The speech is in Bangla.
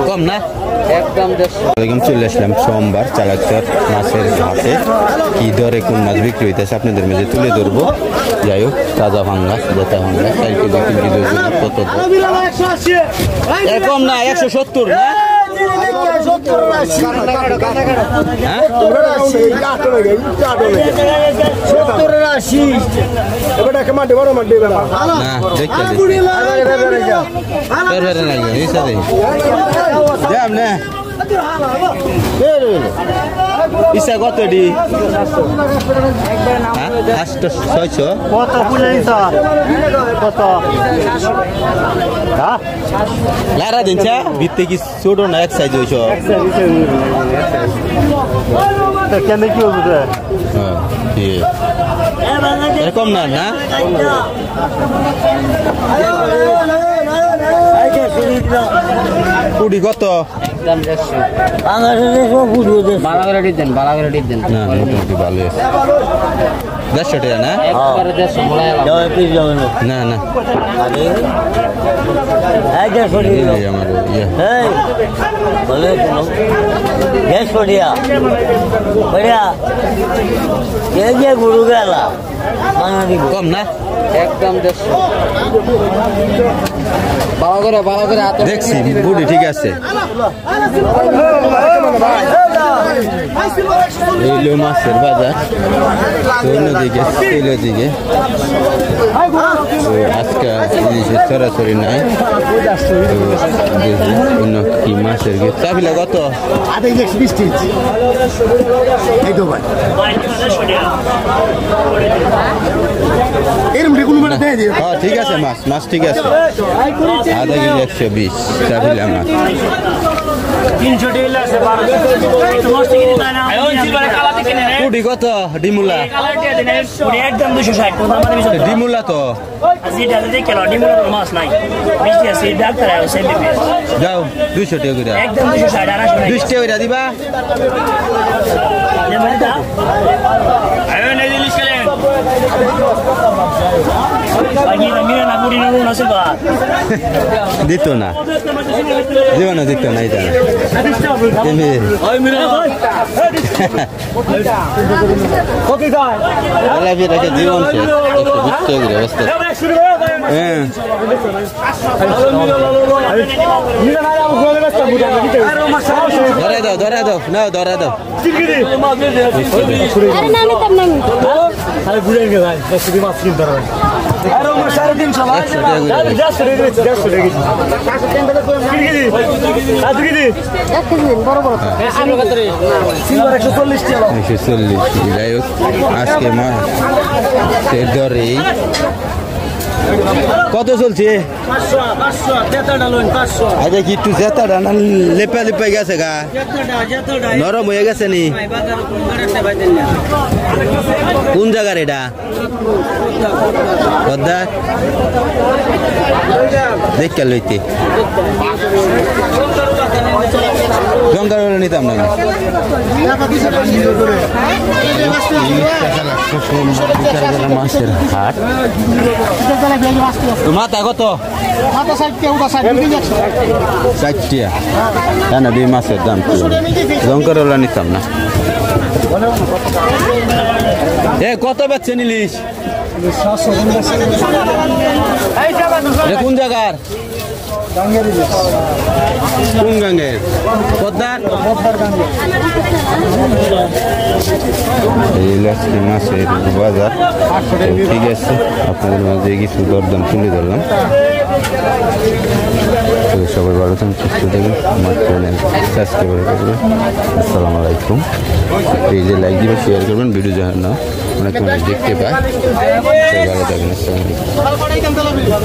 কম না একদম চলে আসলাম সোমবার চালাকচর মাছের হাটে কি দরে কোন মাছ বিক্রি হইতেছে আপনাদের মাঝে তুলে ধরবো। যাই হোক তাজা ভাঙ্গা জেতা ভাঙ্গা 4 কেজি 3 কেজি কত কম না 170 না ইসা কত ডি 600 কত লারা দিনছা ভিত্তি কি ছোট না এক সাইজ হইছ কেন কি হবে এরকম না না কুড়ি কত দেড়শো টাকা না না না কম না একদম দেখছি বুড়ি ঠিক আছে এইলো মাছের বাজার অন্যদিকে দিকে আজকে সরাসরি নাই অন্য কি মাছের চাবিলা কত ঠিক আছে মাছ ঠিক আছে আধা কেজি 120 চাবিলা মাছ কুড়ি কত ডিমুলা ডিমুলা তো যাও 200 টাকা করে 200 টাকা দিবা দিত না জীবনে দিত না এটা জীবন ধরে দাও না ধরে দাও আজকে মাছের দরে কত চলছে আচ্ছা কি একটু জেতাটা না লেপা লেপাই গেছে গা নরম হয়ে গেছে নি কোন জায়গার এটা দেখতে লইতে জঙ্কার নিতাম না মাছের হাট মাথা কত 60 না দুই মাছের দাম জঙ্কার নিতাম না কত বেচছে নিলিশ কোন জায়গার কোন গাঙ্গের পদ্মার মাছের বাজার ঠিক আছে আপনাদের মাঝে কিছু দরদাম তুলে ধরলাম। সবাই ভালো থাকুন সুস্থ থাকুন আমার চ্যানেল সাবস্ক্রাইব করবেন। আসসালামু আলাইকুম। পেজে লাইক দিবেন শেয়ার করবেন ভিডিও যেন না অনেক মানুষ দেখতে পায়। ভালো থাকবেন। আসসালামু আলাইকুম।